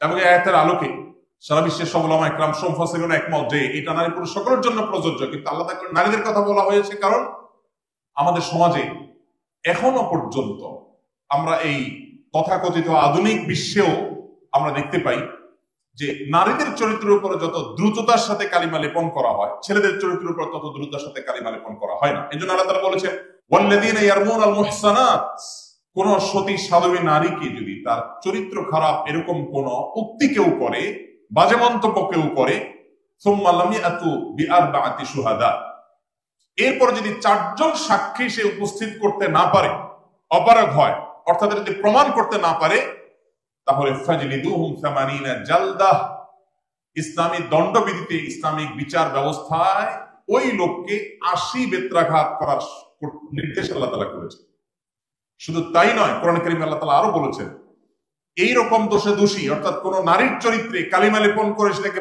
এবং এই আয়াতের আলোকে সারা বিশ্বের সব উলামা ইকরাম মুফাসসিরুন একমত যে এটা নারী পুরুষ সকলের জন্য প্রযোজ্য, কিন্তু আলাদা করে নারীদের কথা বলা হয়েছে কারণ আমাদের সমাজে এখনো পর্যন্ত আমরা এই তথাকথিত আধুনিক বিশ্বেও আমরা দেখতে পাই যে নারীদের চরিত্রের উপরে যত দ্রুততার সাথে কালিমা লেপন করা হয়, ছেলেদের চরিত্রের উপর তত দ্রুততার সাথে কালিমা লেপন করা হয় না। এই জন্য আল্লাহ তাআলা বলেছেন ওয়াল্লাযীনা ইয়ারমুনাল মুহসানাত, কোন সতী সাধবী নারীকে যদি তার চরিত্র খারাপ এরকম কোন উক্তি কেউ করে, বাজে মন্তব্য কেউ করে, সুম্মা লাম ইয়াতু বিআরবাআতি শুহাদা, এরপর যদি 4 জন সাক্ষী সে উপস্থিত করতে না পারে, অপারগ হয়, অর্থাৎ যদি প্রমাণ করতে না পারে, তাহলে ফাজলিদুহুম 80 জালদাহ, ইসলামী দণ্ডবিধিতে, ইসলামিক বিচার ব্যবস্থায় ওই লোককে 80 বেত্রাঘাত করার নির্দেশ আল্লাহ তাআলা করেছেন। শুধু তাই নয়, কোরআন কারীমে আল্লাহ তাআলা আরো বলেছেন এইরকম দোষে দোষী অর্থাৎ কোন নারীর চরিত্রে কালিমা লেপন করে সেটাকে